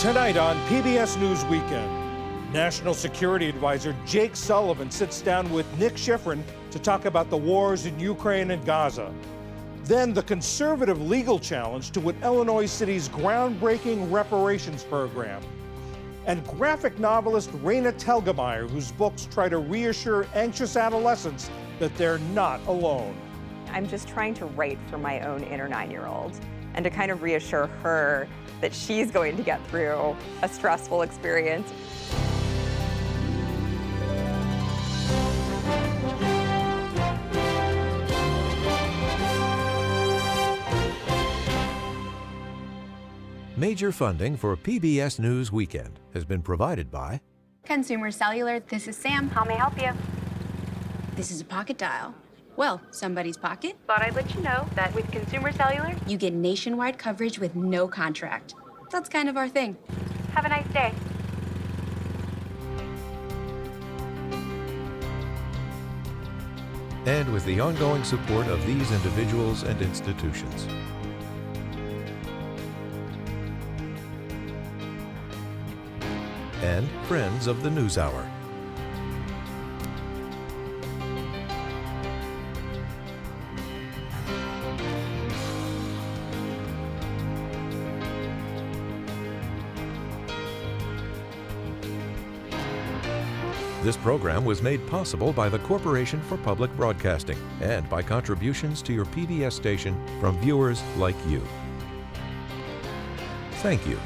Tonight on PBS News Weekend, National Security Advisor Jake Sullivan sits down with Nick Schifrin to talk about the wars in Ukraine and Gaza. Then the conservative legal challenge to an Illinois city's groundbreaking reparations program. And graphic novelist Raina Telgemeier, whose books try to reassure anxious adolescents that they're not alone. I'm just trying to write for my own inner 9-year-old and to kind of reassure her that she's going to get through a stressful experience. Major funding for PBS News Weekend has been provided by Consumer Cellular. This is Sam. How may I help you? This is a pocket dial. Well, somebody's pocket. Thought I'd let you know that with Consumer Cellular, you get nationwide coverage with no contract. That's kind of our thing. have a nice day. and with the ongoing support of these individuals and institutions. And friends of the NewsHour. This program was made possible by the Corporation for Public Broadcasting and by contributions to your PBS station from viewers like you. Thank you.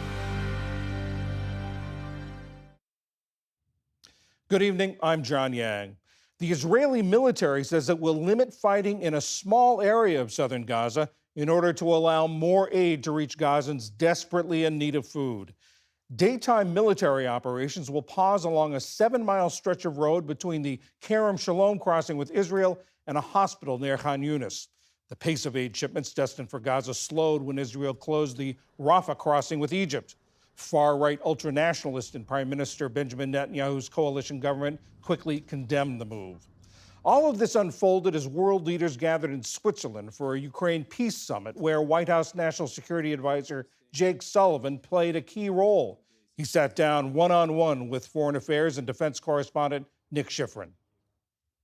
Good evening, I'm John Yang. The Israeli military says it will limit fighting in a small area of southern Gaza in order to allow more aid to reach Gazans desperately in need of food. Daytime military operations will pause along a 7-mile stretch of road between the Kerem Shalom crossing with Israel and a hospital near Khan Yunis. The pace of aid shipments destined for Gaza slowed when Israel closed the Rafah crossing with Egypt. Far-right ultranationalist and Prime Minister Benjamin Netanyahu's coalition government quickly condemned the move. All of this unfolded as world leaders gathered in Switzerland for a Ukraine peace summit where White House National Security Advisor Jake Sullivan played a key role. He sat down one-on-one with Foreign Affairs and Defense correspondent Nick Schifrin.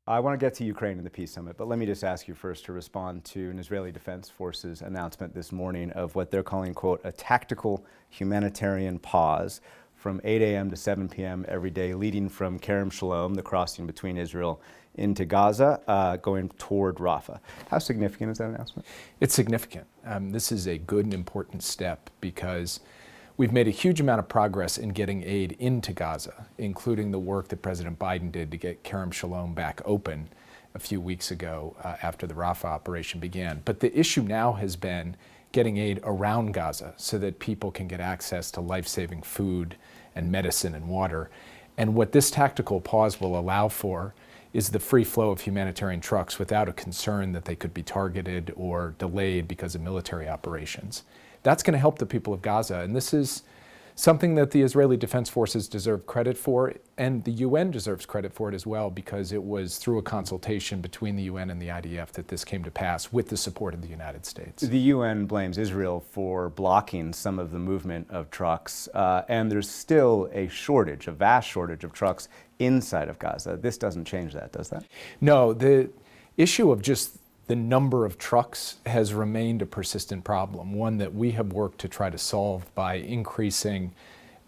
I want to get to Ukraine and the peace summit, but let me just ask you first to respond to an Israeli Defense Forces announcement this morning of what they're calling, quote, a tactical humanitarian pause from 8 a.m. to 7 p.m. every day, leading from Kerem Shalom, the crossing between Israel into Gaza, going toward Rafah. How significant is that announcement? It's significant. This is a good and important step because we've made a huge amount of progress in getting aid into Gaza, including the work that President Biden did to get Kerem Shalom back open a few weeks ago after the Rafah operation began. But the issue now has been getting aid around Gaza so that people can get access to life-saving food and medicine and water. And what this tactical pause will allow for is the free flow of humanitarian trucks without a concern that they could be targeted or delayed because of military operations. That's going to help the people of Gaza, and this is something that the Israeli Defense Forces deserve credit for, and the UN deserves credit for it as well, because it was through a consultation between the UN and the IDF that this came to pass with the support of the United States. The UN blames Israel for blocking some of the movement of trucks, and there's still a shortage, a vast shortage of trucks inside of Gaza. This doesn't change that, does that? No, the issue of just the number of trucks has remained a persistent problem, one that we have worked to try to solve by increasing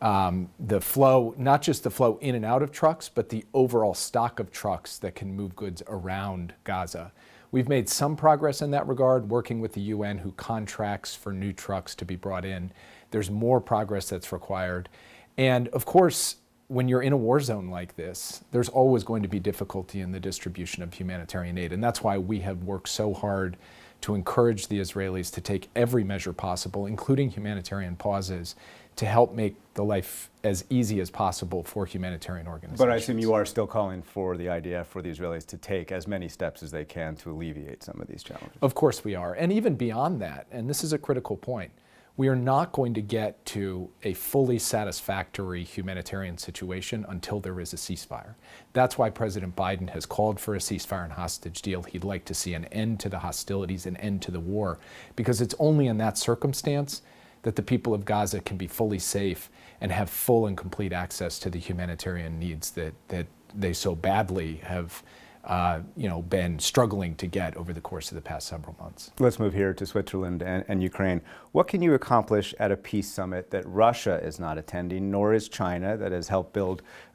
the flow, not just the flow in and out of trucks, but the overall stock of trucks that can move goods around Gaza. We've made some progress in that regard, working with the UN, who contracts for new trucks to be brought in. There's more progress that's required. And of course, when you're in a war zone like this, there's always going to be difficulty in the distribution of humanitarian aid. And that's why we have worked so hard to encourage the Israelis to take every measure possible, including humanitarian pauses, to help make the life as easy as possible for humanitarian organizations. But I assume you are still calling for the IDF, for the Israelis, to take as many steps as they can to alleviate some of these challenges. Of course we are. And even beyond that, and this is a critical point, we are not going to get to a fully satisfactory humanitarian situation until there is a ceasefire. That's why President Biden has called for a ceasefire and hostage deal. He'd like to see an end to the hostilities, an end to the war, because it's only in that circumstance that the people of Gaza can be fully safe and have full and complete access to the humanitarian needs that they so badly have been struggling to get over the course of the past several months. Let's move here to Switzerland and Ukraine. What can you accomplish at a peace summit that Russia is not attending, nor is China, that has helped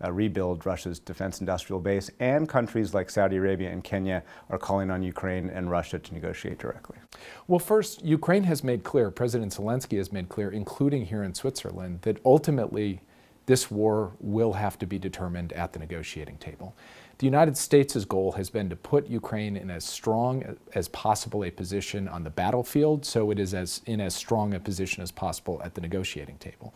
rebuild Russia's defense industrial base, and countries like Saudi Arabia and Kenya are calling on Ukraine and Russia to negotiate directly? Well, first, Ukraine has made clear, President Zelensky has made clear, including here in Switzerland, that ultimately this war will have to be determined at the negotiating table. The United States' goal has been to put Ukraine in as strong as possible a position on the battlefield, so it is in as strong a position as possible at the negotiating table.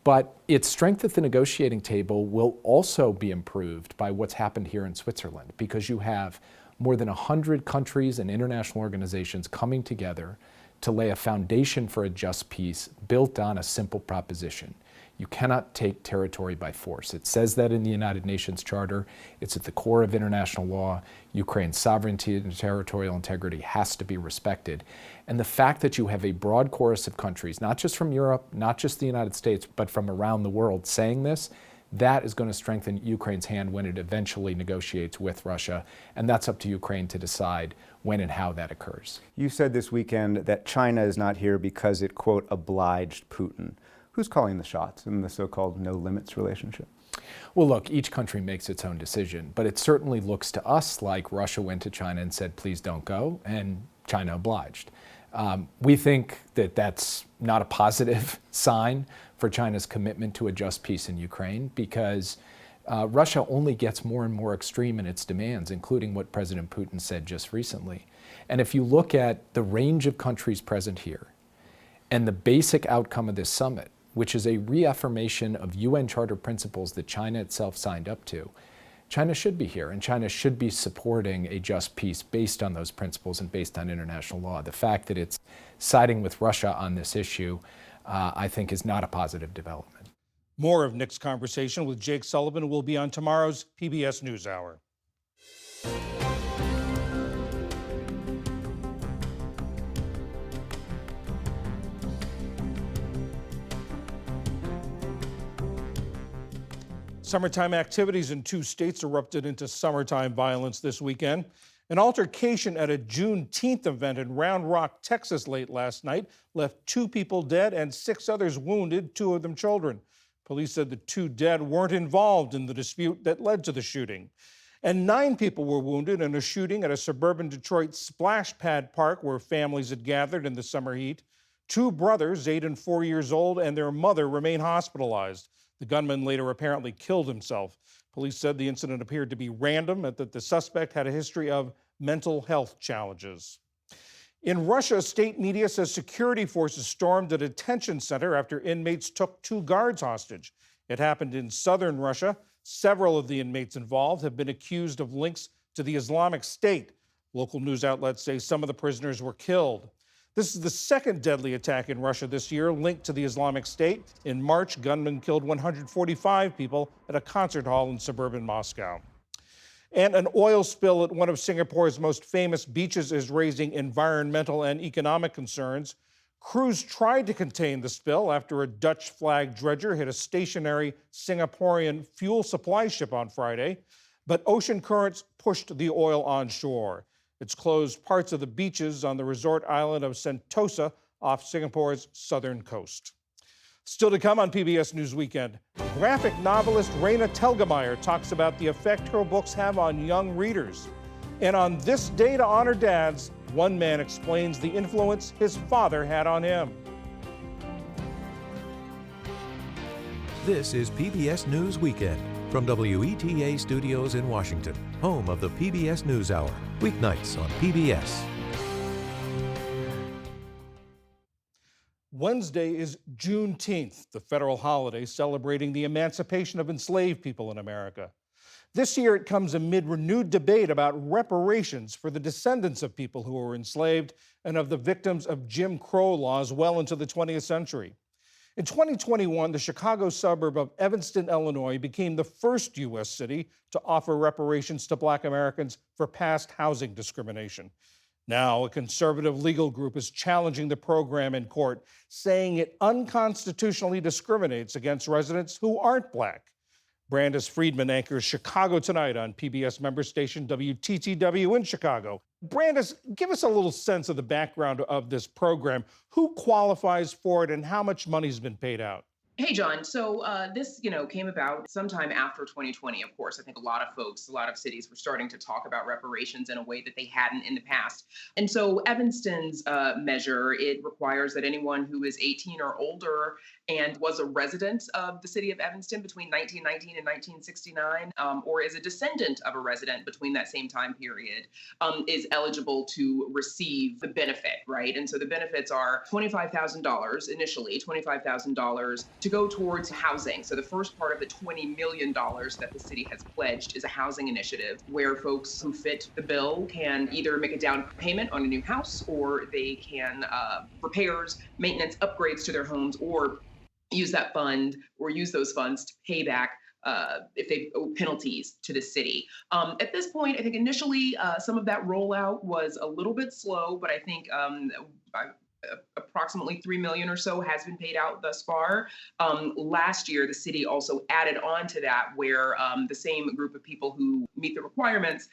But its strength at the negotiating table will also be improved by what's happened here in Switzerland, because you have more than 100 countries and international organizations coming together to lay a foundation for a just peace built on a simple proposition. You cannot take territory by force. It says that in the United Nations Charter. It's at the core of international law. Ukraine's sovereignty and territorial integrity has to be respected. And the fact that you have a broad chorus of countries, not just from Europe, not just the United States, but from around the world saying this, that is going to strengthen Ukraine's hand when it eventually negotiates with Russia. And that's up to Ukraine to decide when and how that occurs. You said this weekend that China is not here because it, quote, obliged Putin. Who's calling the shots in the so-called no limits relationship? Well, look, each country makes its own decision, but it certainly looks to us like Russia went to China and said, please don't go, and China obliged. We think that that's not a positive sign for China's commitment to a just peace in Ukraine, because Russia only gets more and more extreme in its demands, including what President Putin said just recently. And if you look at the range of countries present here and the basic outcome of this summit, which is a reaffirmation of UN Charter principles that China itself signed up to, China should be here, and China should be supporting a just peace based on those principles and based on international law. The fact that it's siding with Russia on this issue, I think, is not a positive development. More of Nick's conversation with Jake Sullivan will be on tomorrow's PBS NewsHour. Summertime activities in 2 states erupted into summertime violence this weekend. An altercation at a Juneteenth event in Round Rock, Texas late last night left 2 people dead and 6 others wounded, 2 of them children. Police said the 2 dead weren't involved in the dispute that led to the shooting. And 9 people were wounded in a shooting at a suburban Detroit splash pad park where families had gathered in the summer heat. 2 brothers, 8 and 4 years old, and their mother remain hospitalized. The gunman later apparently killed himself. Police said the incident appeared to be random and that the suspect had a history of mental health challenges. In Russia, state media says security forces stormed a detention center after inmates took 2 guards hostage. It happened in southern Russia. Several of the inmates involved have been accused of links to the Islamic State. Local news outlets say some of the prisoners were killed. This is the 2nd deadly attack in Russia this year linked to the Islamic State. In March, gunmen killed 145 people at a concert hall in suburban Moscow. And an oil spill at one of Singapore's most famous beaches is raising environmental and economic concerns. Crews tried to contain the spill after a Dutch flag dredger hit a stationary Singaporean fuel supply ship on Friday, but ocean currents pushed the oil onshore. It's closed parts of the beaches on the resort island of Sentosa off Singapore's southern coast. Still to come on PBS News Weekend, graphic novelist Raina Telgemeier talks about the effect her books have on young readers. And on this day to honor dads, one man explains the influence his father had on him. This is PBS News Weekend from WETA Studios in Washington, home of the PBS NewsHour, weeknights on PBS. Wednesday is Juneteenth, the federal holiday celebrating the emancipation of enslaved people in America. This year it comes amid renewed debate about reparations for the descendants of people who were enslaved and of the victims of Jim Crow laws well into the 20th century. In 2021, the Chicago suburb of Evanston, Illinois, became the first U.S. city to offer reparations to Black Americans for past housing discrimination. Now, a conservative legal group is challenging the program in court, saying it unconstitutionally discriminates against residents who aren't Black. Brandis Friedman anchors Chicago Tonight on PBS member station WTTW in Chicago. Brandis, give us a little sense of the background of this program. Who qualifies for it and how much money's been paid out? Hey, John. So this, came about sometime after 2020, of course. I think a lot of folks, a lot of cities were starting to talk about reparations in a way that they hadn't in the past. And so Evanston's measure, it requires that anyone who is 18 or older and was a resident of the city of Evanston between 1919 and 1969, or is a descendant of a resident between that same time period, is eligible to receive the benefit, right? And so the benefits are $25,000 initially, $25,000 to go towards housing. So the first part of the $20 million that the city has pledged is a housing initiative where folks who fit the bill can either make a down payment on a new house, or they can repairs, maintenance, upgrades to their homes, or use that fund or use those funds to pay back if they owe penalties to the city. At this point, I think initially some of that rollout was a little bit slow, but I think approximately $3 million or so has been paid out thus far. Last year, the city also added on to that, where the same group of people who meet the requirements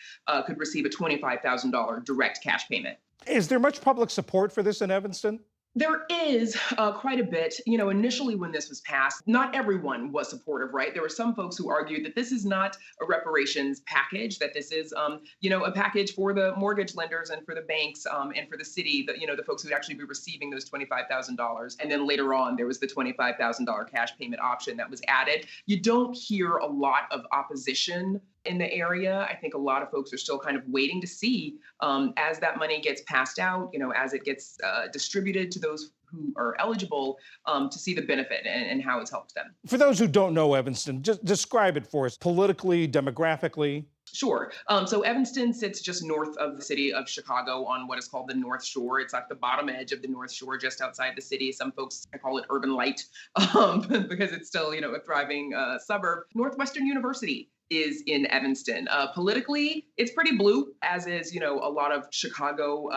could receive a $25,000 direct cash payment. Is there much public support for this in Evanston? There is quite a bit. Initially when this was passed, not everyone was supportive, right? There were some folks who argued that this is not a reparations package, that this is, a package for the mortgage lenders and for the banks and for the city, the folks who would actually be receiving those $25,000. And then later on, there was the $25,000 cash payment option that was added. You don't hear a lot of opposition in the area. I think a lot of folks are still kind of waiting to see as that money gets passed out, as it gets distributed to those who are eligible, to see the benefit and how it's helped them. For those who don't know Evanston, just describe it for us politically, demographically. Sure. So Evanston sits just north of the city of Chicago on what is called the North Shore. It's like the bottom edge of the North Shore, just outside the city. Some folks call it urban light because it's still, a thriving suburb. Northwestern University is in Evanston. Politically, it's pretty blue, as is, a lot of Chicago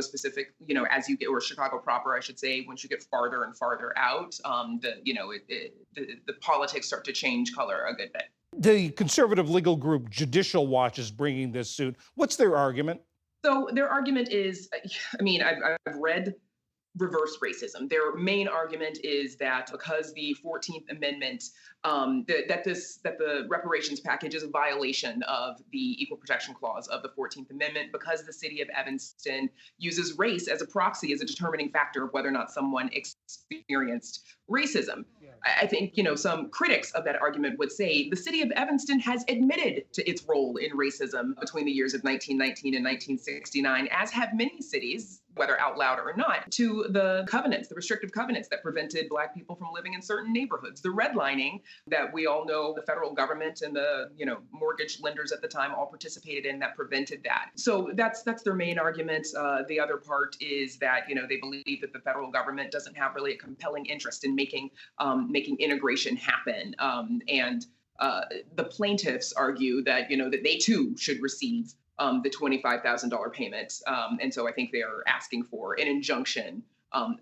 specific, as you get, or Chicago proper, I should say, once you get farther and farther out, the politics start to change color a good bit. The conservative legal group Judicial Watch is bringing this suit. What's their argument? So their argument is, I've read reverse racism. Their main argument is that because the 14th Amendment, that the reparations package is a violation of the Equal Protection Clause of the 14th Amendment, because the city of Evanston uses race as a proxy, as a determining factor of whether or not someone experienced racism. I think, some critics of that argument would say the city of Evanston has admitted to its role in racism between the years of 1919 and 1969, as have many cities, whether out loud or not, to the covenants, the restrictive covenants that prevented Black people from living in certain neighborhoods. The redlining that we all know the federal government and the, mortgage lenders at the time all participated in, that prevented that. So that's their main argument. The other part is that, they believe that the federal government doesn't have really a compelling interest in making integration happen. And the plaintiffs argue that, that they too should receive the $25,000 payment. And so I think they are asking for an injunction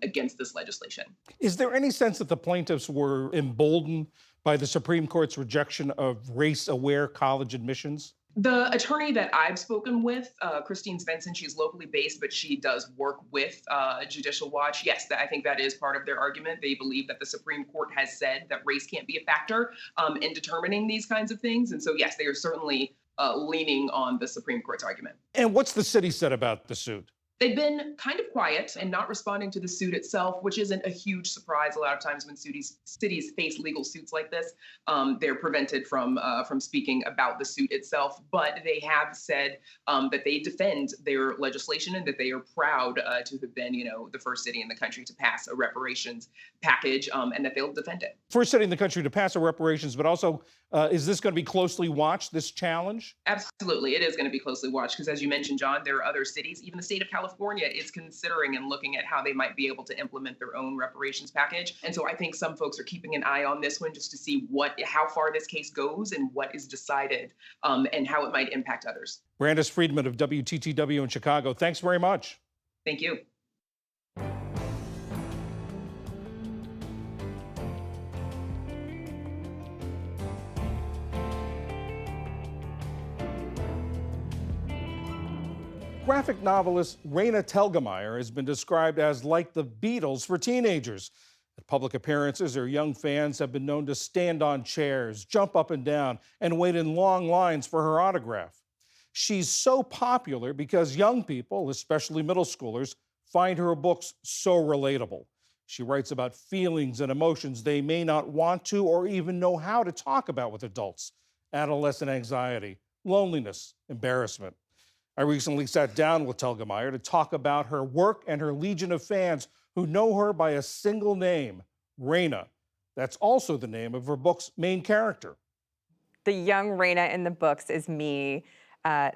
against this legislation. Is there any sense that the plaintiffs were emboldened by the Supreme Court's rejection of race-aware college admissions? The attorney that I've spoken with, Christine Svensson, she's locally based, but she does work with Judicial Watch. Yes, I think that is part of their argument. They believe that the Supreme Court has said that race can't be a factor in determining these kinds of things. And so, yes, they are certainly leaning on the Supreme Court's argument. And what's the city said about the suit? They've been kind of quiet and not responding to the suit itself, which isn't a huge surprise. A lot of times when cities face legal suits like this, they're prevented from speaking about the suit itself. But they have said that they defend their legislation and that they are proud to have been, the first city in the country to pass a reparations package, and that they'll defend it. First city in the country to pass a reparations, but also, is this going to be closely watched, this challenge? Absolutely. It is going to be closely watched because, as you mentioned, John, there are other cities, even the state of California is considering and looking at how they might be able to implement their own reparations package. And so I think some folks are keeping an eye on this one just to see how far this case goes and what is decided and how it might impact others. Brandis Friedman of WTTW in Chicago, thanks very much. Thank you. Graphic novelist Raina Telgemeier has been described as like the Beatles for teenagers. At public appearances, her young fans have been known to stand on chairs, jump up and down, and wait in long lines for her autograph. She's so popular because young people, especially middle schoolers, find her books so relatable. She writes about feelings and emotions they may not want to or even know how to talk about with adults: adolescent anxiety, loneliness, embarrassment. I recently sat down with Telgemeier to talk about her work and her legion of fans who know her by a single name, Raina. That's also the name of her book's main character. The young Raina in the books is me.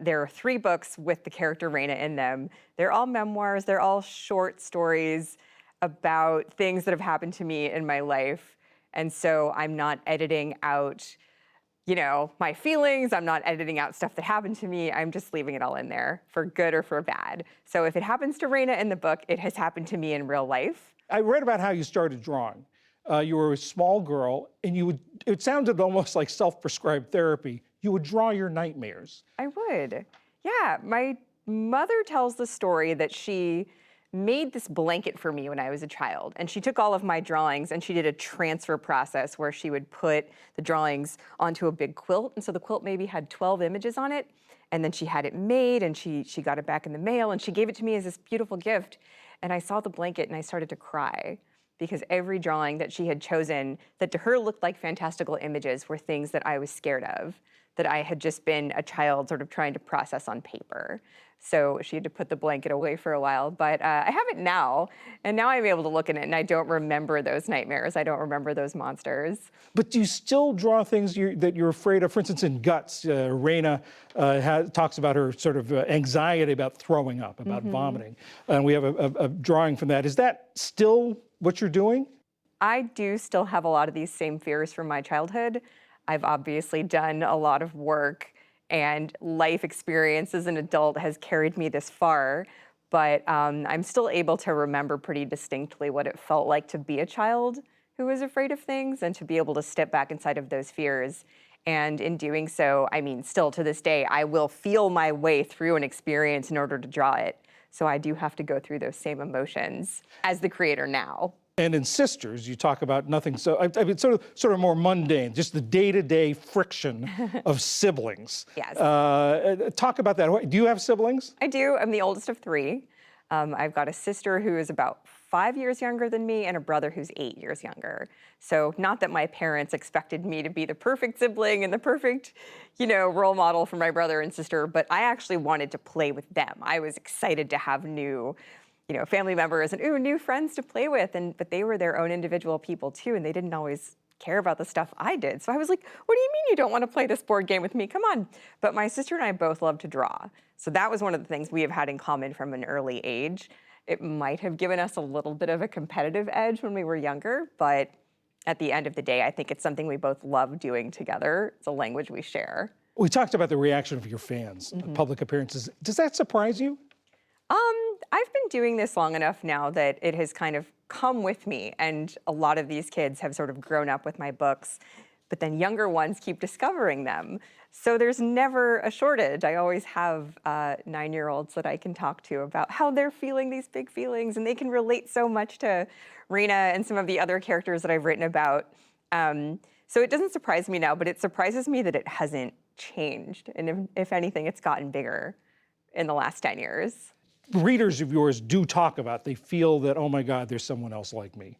There are 3 books with the character Raina in them. They're all memoirs. They're all short stories about things that have happened to me in my life. And so I'm not editing out, my feelings. I'm not editing out stuff that happened to me. I'm just leaving it all in there for good or for bad. So if it happens to Raina in the book, it has happened to me in real life. I read about how you started drawing. You were a small girl, and it sounded almost like self-prescribed therapy. You would draw your nightmares. I would. Yeah, my mother tells the story that she made this blanket for me when I was a child. And she took all of my drawings and she did a transfer process where she would put the drawings onto a big quilt. And so the quilt maybe had 12 images on it. And then she had it made and she got it back in the mail and she gave it to me as this beautiful gift. And I saw the blanket and I started to cry because every drawing that she had chosen that to her looked like fantastical images were things that I was scared of, that I had just been a child sort of trying to process on paper. So she had to put the blanket away for a while, but I have it now, and now I'm able to look at it and I don't remember those nightmares. I don't remember those monsters. But do you still draw things that you're afraid of? For instance, in Guts, Raina talks about her sort of anxiety about throwing up, about vomiting. And we have a drawing from that. Is that still what you're doing? I do still have a lot of these same fears from my childhood. I've obviously done a lot of work and life experience as an adult has carried me this far, but I'm still able to remember pretty distinctly what it felt like to be a child who was afraid of things and to be able to step back inside of those fears. And in doing so, I mean, still to this day, I will feel my way through an experience in order to draw it. So I do have to go through those same emotions as the creator now. And in Sisters, you talk about nothing so, I mean, sort of more mundane, just the day-to-day friction of siblings. Yes. Talk about that. Do you have siblings? I do. I'm the oldest of 3. I've got a sister who is about 5 years younger than me and a brother who's 8 years younger. So not that my parents expected me to be the perfect sibling and the perfect, role model for my brother and sister, but I actually wanted to play with them. I was excited to have new family members and new friends to play with, but they were their own individual people too, and they didn't always care about the stuff I did. So I was like, what do you mean you don't want to play this board game with me? Come on. But my sister and I both love to draw. So that was one of the things we have had in common from an early age. It might have given us a little bit of a competitive edge when we were younger, but at the end of the day, I think it's something we both love doing together. It's a language we share. We talked about the reaction of your fans at public appearances. Does that surprise you? I've been doing this long enough now that it has kind of come with me, and a lot of these kids have sort of grown up with my books, but then younger ones keep discovering them. So there's never a shortage. I always have 9-year-olds that I can talk to about how they're feeling these big feelings, and they can relate so much to Raina and some of the other characters that I've written about. So it doesn't surprise me now, but it surprises me that it hasn't changed. And if anything, it's gotten bigger in the last 10 years. Readers of yours do talk about, they feel that, oh my God, there's someone else like me.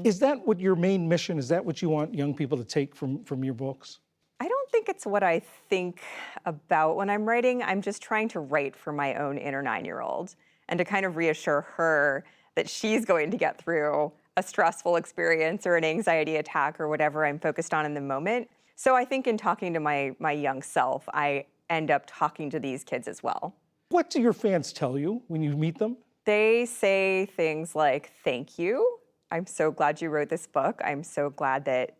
Is that what your main mission, is that what you want young people to take from your books? I don't think it's what I think about when I'm writing. I'm just trying to write for my own inner 9-year-old and to kind of reassure her that she's going to get through a stressful experience or an anxiety attack or whatever I'm focused on in the moment. So I think in talking to my young self, I end up talking to these kids as well. What do your fans tell you when you meet them? They say things like, thank you. I'm so glad you wrote this book. I'm so glad that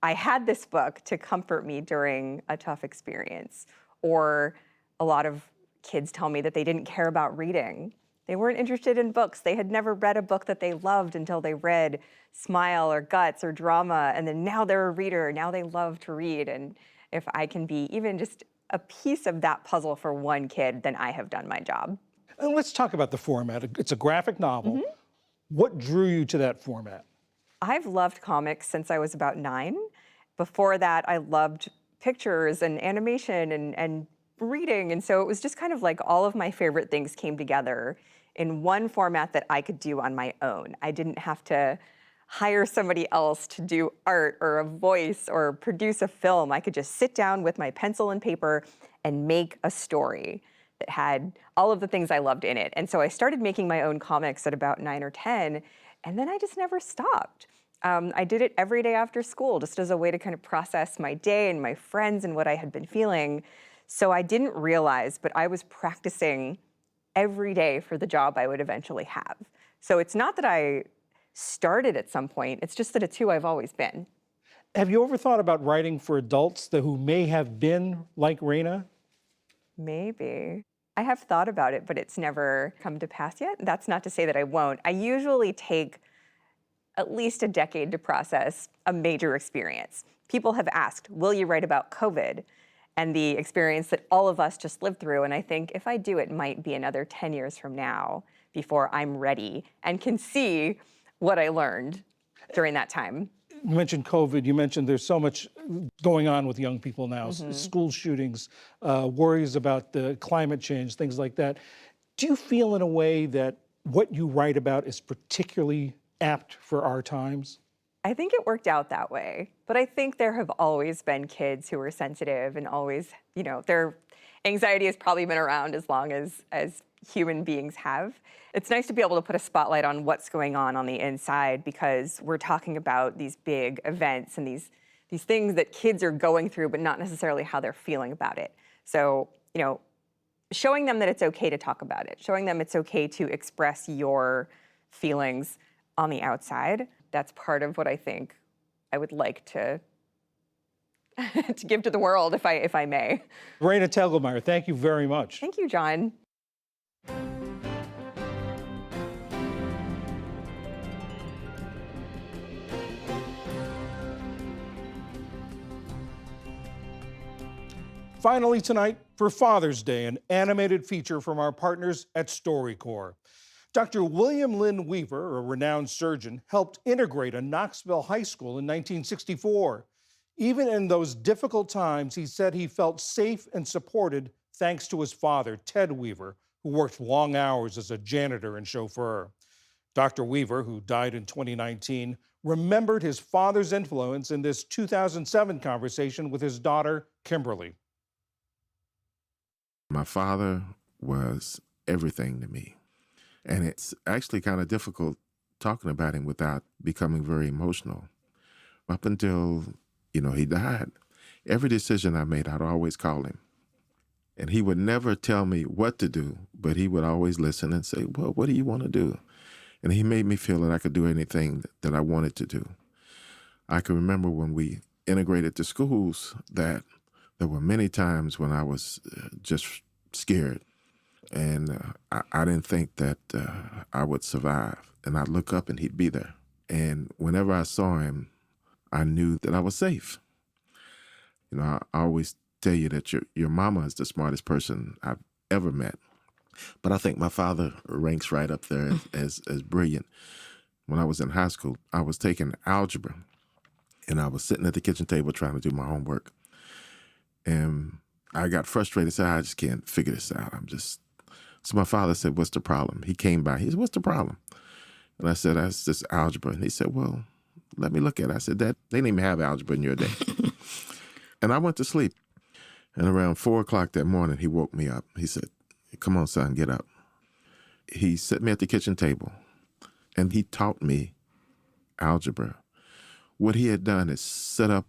I had this book to comfort me during a tough experience. Or a lot of kids tell me that they didn't care about reading. They weren't interested in books. They had never read a book that they loved until they read Smile or Guts or Drama, and then now they're a reader. Now they love to read. And if I can be even just a piece of that puzzle for one kid, then I have done my job. And let's talk about the format. It's a graphic novel. What drew you to that format? I've loved comics since I was about 9. Before that, I loved pictures and animation and reading. And so it was just kind of like all of my favorite things came together in one format that I could do on my own. I didn't have to hire somebody else to do art or a voice or produce a film. I could just sit down with my pencil and paper and make a story that had all of the things I loved in it. And so I started making my own comics at about 9 or 10, and then I just never stopped. I did it every day after school, just as a way to kind of process my day and my friends and what I had been feeling. So I didn't realize, but I was practicing every day for the job I would eventually have. So it's not that I started at some point, it's just that it's who I've always been. Have you ever thought about writing for adults who may have been like Raina? Maybe. I have thought about it, but it's never come to pass yet. That's not to say that I won't. I usually take at least a decade to process a major experience. People have asked, will you write about COVID and the experience that all of us just lived through? And I think if I do, it might be another 10 years from now before I'm ready and can see what I learned during that time. You mentioned COVID. You mentioned there's so much going on with young people now, school shootings, worries about the climate change, things like that. Do you feel in a way that what you write about is particularly apt for our times? I think it worked out that way, but I think there have always been kids who are sensitive and always, their anxiety has probably been around as long as human beings have. It's nice to be able to put a spotlight on what's going on the inside, because we're talking about these big events and these things that kids are going through, but not necessarily how they're feeling about it. So, showing them that it's okay to talk about it, showing them it's okay to express your feelings on the outside, that's part of what I think I would like to to give to the world, if I may. Raina Telgemeier, thank you very much. Thank you, John. Finally tonight, for Father's Day, an animated feature from our partners at StoryCorps. Dr. William Lynn Weaver, a renowned surgeon, helped integrate a Knoxville high school in 1964. Even in those difficult times, he said he felt safe and supported thanks to his father, Ted Weaver, who worked long hours as a janitor and chauffeur. Dr. Weaver, who died in 2019, remembered his father's influence in this 2007 conversation with his daughter, Kimberly. My father was everything to me. And it's actually kind of difficult talking about him without becoming very emotional. Up until, he died, every decision I made, I'd always call him. And he would never tell me what to do, but he would always listen and say, well, what do you want to do? And he made me feel that I could do anything that I wanted to do. I can remember when we integrated to schools that there were many times when I was just scared. And I didn't think that I would survive. And I'd look up and he'd be there. And whenever I saw him, I knew that I was safe. I always tell you that your mama is the smartest person I've ever met. But I think my father ranks right up there as brilliant. When I was in high school, I was taking algebra. And I was sitting at the kitchen table trying to do my homework. And I got frustrated, said, I just can't figure this out. So my father said, what's the problem? He came by. He said, what's the problem? And I said, that's just algebra. And he said, well, let me look at it. I said, Dad, they didn't even have algebra in your day. And I went to sleep. And around 4 o'clock that morning, he woke me up. He said, come on, son, get up. He set me at the kitchen table, and he taught me algebra. What he had done is sit up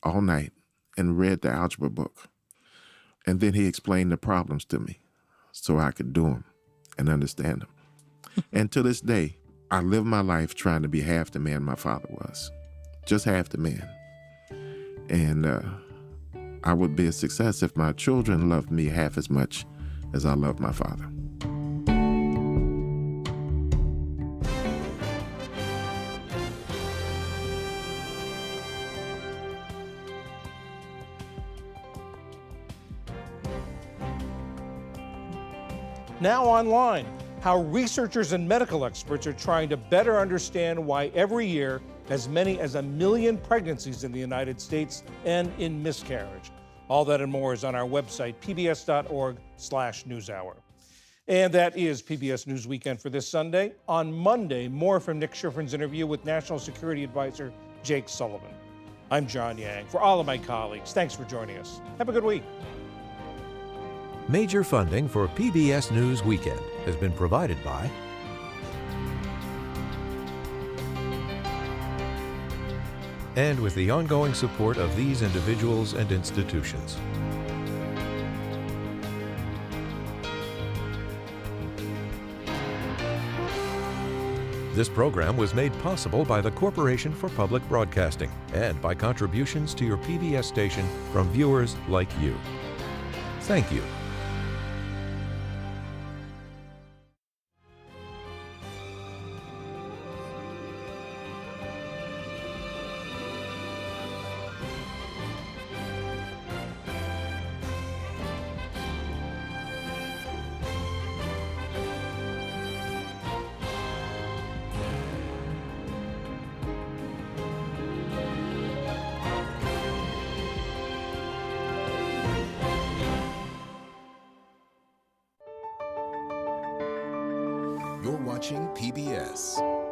all night and read the algebra book. And then he explained the problems to me so I could do them and understand them. And to this day, I live my life trying to be half the man my father was, just half the man. And I would be a success if my children loved me half as much as I love my father. Now online, how researchers and medical experts are trying to better understand why every year as many as 1 million pregnancies in the United States end in miscarriage. All that and more is on our website, pbs.org/newshour. And that is PBS News Weekend for this Sunday. On Monday, more from Nick Schifrin's interview with National Security Advisor Jake Sullivan. I'm John Yang. For all of my colleagues, thanks for joining us. Have a good week. Major funding for PBS News Weekend has been provided by and with the ongoing support of these individuals and institutions. This program was made possible by the Corporation for Public Broadcasting and by contributions to your PBS station from viewers like you. Thank you. You're watching PBS.